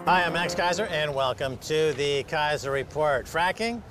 Hi, I'm Max Kaiser, and welcome to the Kaiser Report. Fracking?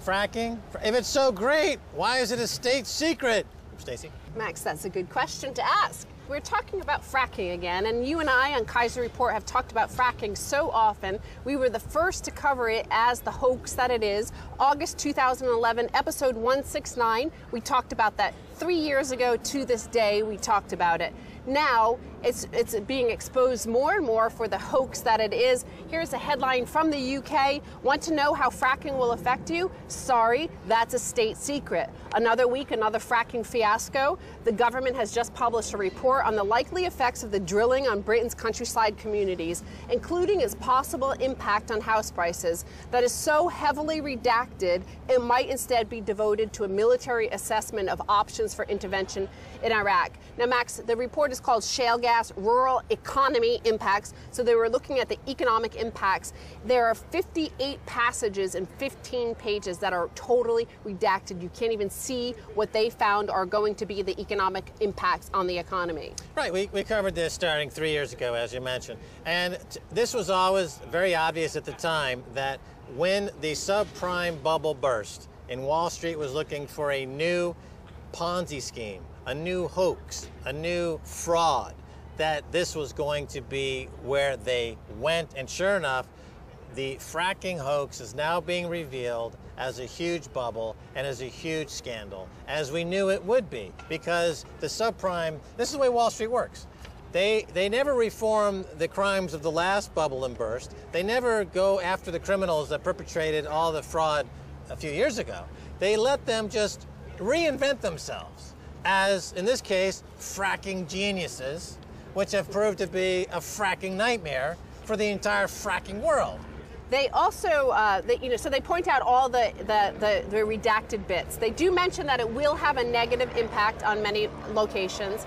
If it's so great, why is it a state secret? Stacy? Max, that's a good question to ask. We're talking about fracking again, and you and I on Kaiser Report have talked about fracking so often. We were the first to cover it as the hoax that it is. August 2011, episode 169, we talked about that. 3 years ago to this day, we talked about it. Now, it's being exposed more and more for the hoax that it is. Here's a headline from the UK. Want to know how fracking will affect you? Sorry, that's a state secret. Another week, another fracking fiasco. The government has just published a report on the likely effects of the drilling on Britain's countryside communities, including its possible impact on house prices. That is so heavily redacted, it might instead be devoted to a military assessment of options for intervention in Iraq. Now, Max, the report is called Shale Gas Rural Economy Impacts. So they were looking at the economic impacts. There are 58 passages and 15 pages that are totally redacted. You can't even see what they found are going to be the economic impacts on the economy. Right, we covered this starting 3 years ago, as you mentioned. And this was always very obvious at the time that when the subprime bubble burst and Wall Street was looking for a new Ponzi scheme, a new hoax, a new fraud, that this was going to be where they went. And sure enough, the fracking hoax is now being revealed as a huge bubble and as a huge scandal, as we knew it would be, because the subprime, this is the way Wall Street works. They never reform the crimes of the last bubble and burst. They never go after the criminals that perpetrated all the fraud a few years ago. They let them just reinvent themselves as, in this case, fracking geniuses, which have proved to be a fracking nightmare for the entire fracking world. They also, so they point out all the redacted bits. They do mention that it will have a negative impact on many locations,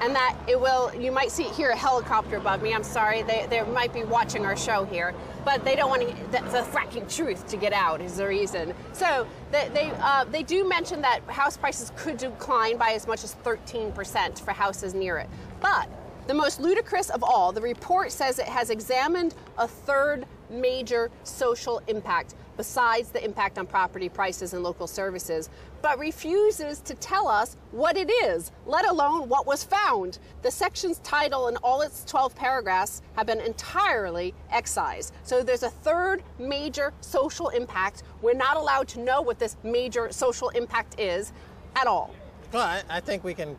and that it will, you might hear a helicopter above me. I'm sorry, they might be watching our show here, but they don't want the fracking truth to get out is the reason. So they do mention that house prices could decline by as much as 13% for houses near it. But the most ludicrous of all, the report says it has examined a third major social impact besides the impact on property prices and local services, but refuses to tell us what it is, let alone what was found. The section's title and all its 12 paragraphs have been entirely excised. So there's a third major social impact. We're not allowed to know what this major social impact is at all. Well, I think you can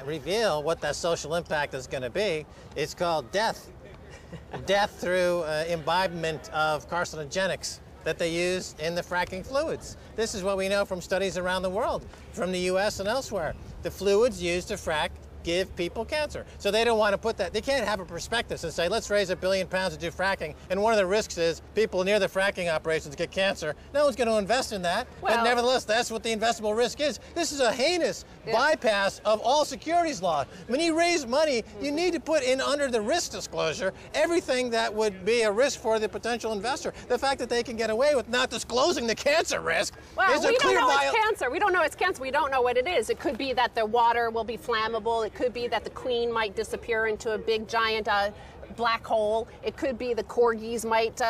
reveal what that social impact is going to be. It's called death. Death through imbibement of carcinogenics that they use in the fracking fluids. This is what we know from studies around the world, from the US and elsewhere. The fluids used to frack give people cancer. So they don't want to put that, they can't have a prospectus and say, let's raise £1 billion to do fracking, and one of the risks is people near the fracking operations get cancer. No one's going to invest in that, but nevertheless, that's what the investable risk is. This is a heinous bypass of all securities law. When you raise money, you need to put in under the risk disclosure everything that would be a risk for the potential investor. The fact that they can get away with not disclosing the cancer risk is a clear violation. We don't know it's cancer. We don't know it's cancer. We don't know what it is. It could be that the water will be flammable. It could be that the queen might disappear into a big giant black hole. It could be the corgis might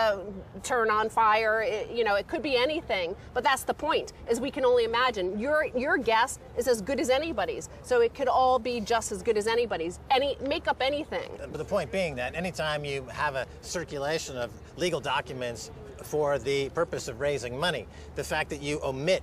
turn on fire. It could be anything. But that's the point, is we can only imagine. Your guess is as good as anybody's. So it could all be just as good as anybody's. Make up anything. But the point being that anytime you have a circulation of legal documents for the purpose of raising money, the fact that you omit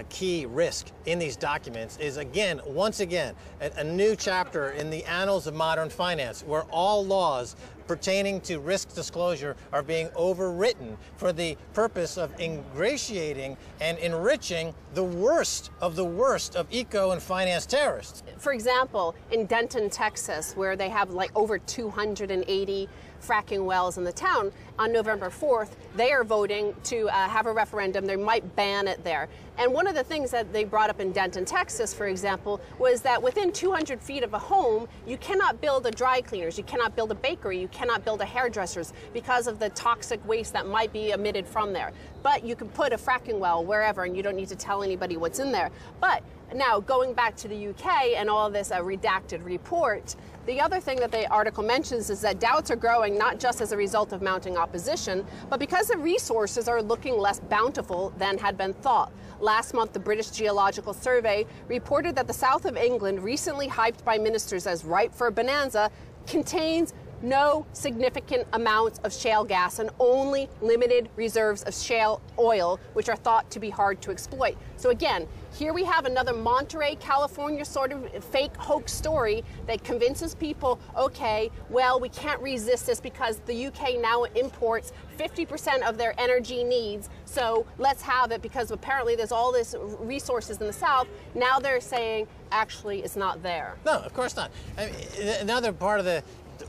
key risk in these documents is, once again, a new chapter in the annals of modern finance, where all laws pertaining to risk disclosure are being overwritten for the purpose of ingratiating and enriching the worst of eco and finance terrorists. For example, in Denton, Texas, where they have like over 280 fracking wells in the town, on November 4th, they are voting to have a referendum. They might ban it there. And one of the things that they brought up in Denton, Texas, for example, was that within 200 feet of a home, you cannot build a dry cleaners, you cannot build a bakery, you cannot build a hairdresser's because of the toxic waste that might be emitted from there. But you can put a fracking well wherever and you don't need to tell anybody what's in there. But now going back to the UK and all this redacted report, the other thing that the article mentions is that doubts are growing not just as a result of mounting opposition, but because the resources are looking less bountiful than had been thought. Last month, the British Geological Survey reported that the south of England, recently hyped by ministers as ripe for a bonanza, contains no significant amounts of shale gas and only limited reserves of shale oil, which are thought to be hard to exploit. So again, here we have another Monterey, California sort of fake hoax story that convinces people, okay, well, we can't resist this because the UK now imports 50% of their energy needs, so let's have it because apparently there's all this resources in the South. Now they're saying, actually, it's not there. No, of course not. I mean, another part of the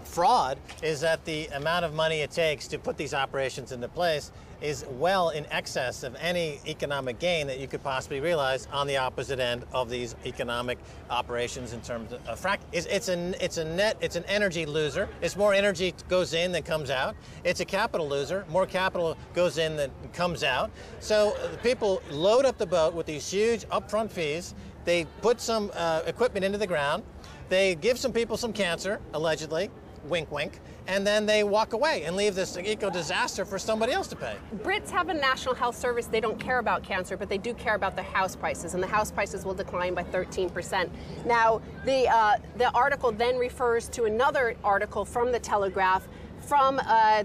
fraud is that the amount of money it takes to put these operations into place is well in excess of any economic gain that you could possibly realize on the opposite end of these economic operations in terms of fracking. It's an energy loser. It's more energy goes in than comes out. It's a capital loser. More capital goes in than comes out. So people load up the boat with these huge upfront fees. They put some equipment into the ground. They give some people some cancer, allegedly, wink, wink, and then they walk away and leave this eco-disaster for somebody else to pay. Brits have a national health service. They don't care about cancer, but they do care about their house prices, and the house prices will decline by 13%. Now, the article then refers to another article from the Telegraph.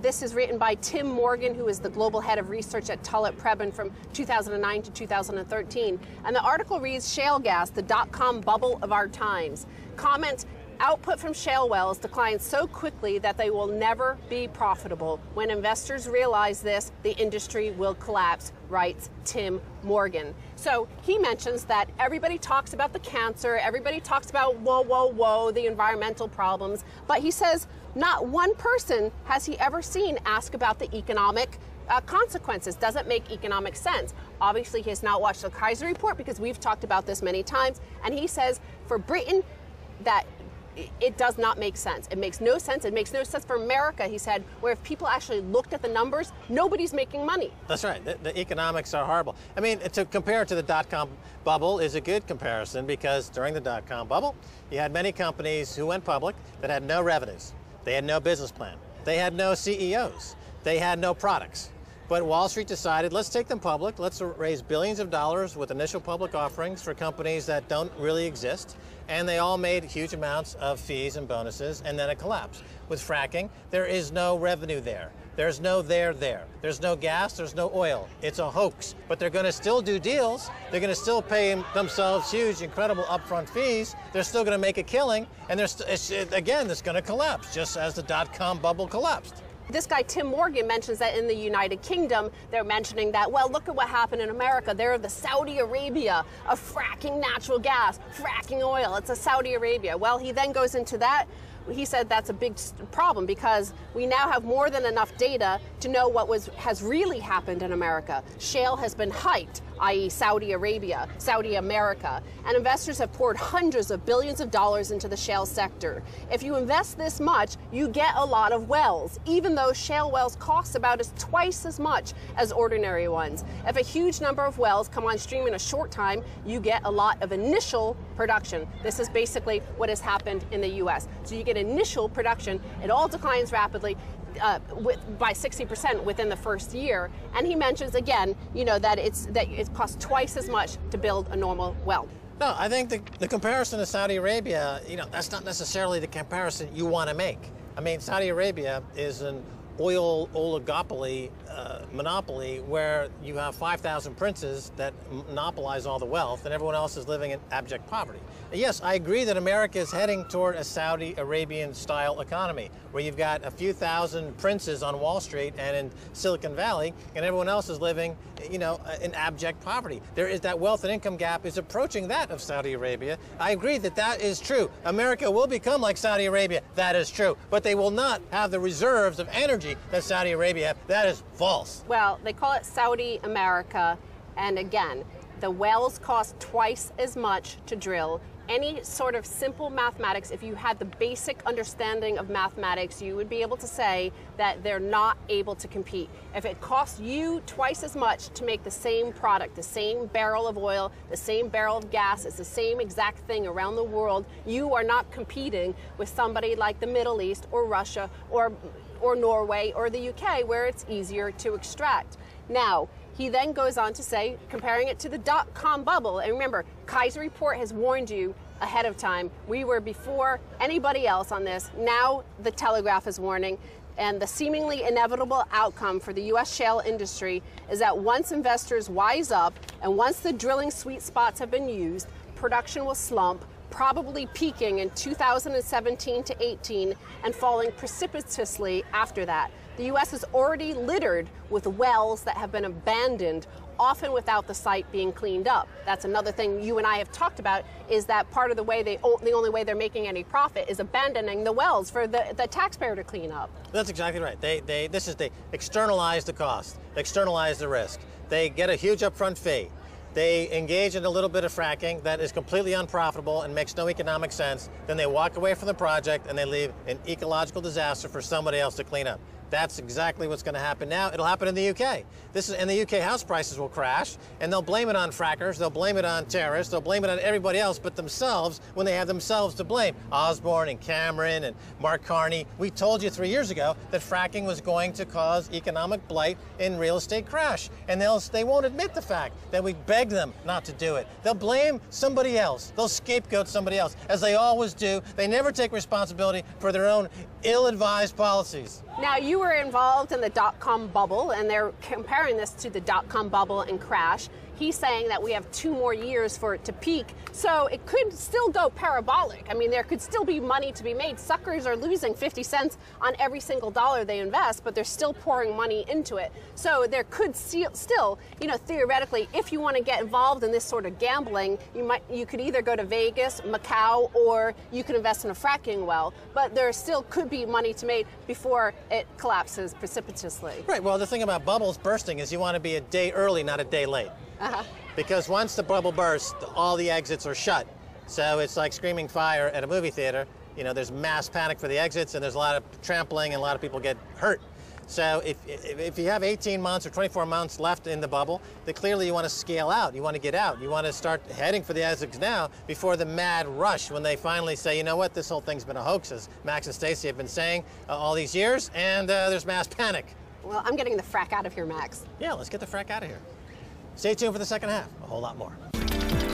This is written by Tim Morgan, who is the global head of research at Tullett Prebin from 2009 to 2013. And the article reads, Shale gas, the dot-com bubble of our times. Comment, output from shale wells declines so quickly that they will never be profitable. When investors realize this, the industry will collapse, writes Tim Morgan. So he mentions that everybody talks about the cancer, everybody talks about whoa, whoa, whoa, the environmental problems, but he says not one person has he ever seen ask about the economic consequences. Doesn't make economic sense. Obviously, he has not watched the Kaiser report because we've talked about this many times, and he says for Britain that it does not make sense. It makes no sense. It makes no sense for America, he said, where if people actually looked at the numbers, nobody's making money. That's right. The economics are horrible. I mean, to compare to the dot-com bubble is a good comparison because during the dot-com bubble, you had many companies who went public that had no revenues. They had no business plan. They had no CEOs. They had no products. But Wall Street decided, let's take them public. Let's raise billions of dollars with initial public offerings for companies that don't really exist. And they all made huge amounts of fees and bonuses, and then it collapsed. With fracking, there is no revenue there. There's no there. There's no gas, there's no oil. It's a hoax. But they're going to still do deals. They're going to still pay themselves huge, incredible upfront fees. They're still going to make a killing. And again, it's going to collapse, just as the dot-com bubble collapsed. This guy, Tim Morgan, mentions that in the United Kingdom, they're mentioning that, well, look at what happened in America. They're the Saudi Arabia of fracking natural gas, fracking oil. It's a Saudi Arabia. Well, he then goes into that. He said that's a big problem because we now have more than enough data to know what has really happened in America. Shale has been hyped, i.e. Saudi Arabia, Saudi America, and investors have poured hundreds of billions of dollars into the shale sector. If you invest this much, you get a lot of wells, even though shale wells cost about twice as much as ordinary ones. If a huge number of wells come on stream in a short time, you get a lot of initial production. This is basically what has happened in the U.S. So you get initial production, it all declines rapidly by 60% within the first year. And he mentions again, that it costs twice as much to build a normal well. No, I think the comparison to Saudi Arabia, that's not necessarily the comparison you want to make. I mean, Saudi Arabia is an oil oligopoly monopoly where you have 5,000 princes that monopolize all the wealth and everyone else is living in abject poverty. Yes, I agree that America is heading toward a Saudi Arabian style economy where you've got a few thousand princes on Wall Street and in Silicon Valley and everyone else is living, in abject poverty. There is that wealth and income gap is approaching that of Saudi Arabia. I agree that is true. America will become like Saudi Arabia. That is true. But they will not have the reserves of energy that Saudi Arabia have. That is false. Well, they call it Saudi America, and again, the wells cost twice as much to drill, any sort of simple mathematics, if you had the basic understanding of mathematics, you would be able to say that they're not able to compete. If it costs you twice as much to make the same product, the same barrel of oil, the same barrel of gas, it's the same exact thing around the world, you are not competing with somebody like the Middle East or Russia or Norway or the UK, where it's easier to extract. Now, he then goes on to say, comparing it to the dot-com bubble, and remember, Kaiser Report has warned you ahead of time. We were before anybody else on this. Now the Telegraph is warning, and the seemingly inevitable outcome for the U.S. shale industry is that once investors wise up and once the drilling sweet spots have been used, production will slump, probably peaking in 2017 to 18 and falling precipitously after that. The U.S. is already littered with wells that have been abandoned, often without the site being cleaned up. That's another thing you and I have talked about, is that part of the way the only way they're making any profit is abandoning the wells for the taxpayer to clean up. That's exactly right. They externalize the cost, externalize the risk. They get a huge upfront fee. They engage in a little bit of fracking that is completely unprofitable and makes no economic sense. Then they walk away from the project and they leave an ecological disaster for somebody else to clean up. That's exactly what's going to happen now. It'll happen in the UK. In the UK, house prices will crash, and they'll blame it on frackers, they'll blame it on terrorists, they'll blame it on everybody else but themselves when they have themselves to blame. Osborne and Cameron and Mark Carney, we told you 3 years ago that fracking was going to cause economic blight and real estate crash, and they won't admit the fact that we begged them not to do it. They'll blame somebody else. They'll scapegoat somebody else, as they always do. They never take responsibility for their own ill-advised policies. Now, you were involved in the dot-com bubble, and they're comparing this to the dot-com bubble and crash. He's saying that we have 2 more years for it to peak, so it could still go parabolic. I mean, there could still be money to be made. Suckers are losing 50 cents on every single dollar they invest, but they're still pouring money into it. So there could still, theoretically, if you want to get involved in this sort of gambling, you could either go to Vegas, Macau, or you could invest in a fracking well. But there still could be money to make before it collapses precipitously. Right. Well, the thing about bubbles bursting is you want to be a day early, not a day late. Because once the bubble bursts, all the exits are shut. So it's like screaming fire at a movie theater. There's mass panic for the exits, and there's a lot of trampling, and a lot of people get hurt. So if you have 18 months or 24 months left in the bubble, then clearly you want to scale out. You want to get out. You want to start heading for the exits now before the mad rush when they finally say, you know what, this whole thing's been a hoax, as Max and Stacy have been saying all these years, and there's mass panic. Well, I'm getting the frack out of here, Max. Yeah, let's get the frack out of here. Stay tuned for the second half. A whole lot more.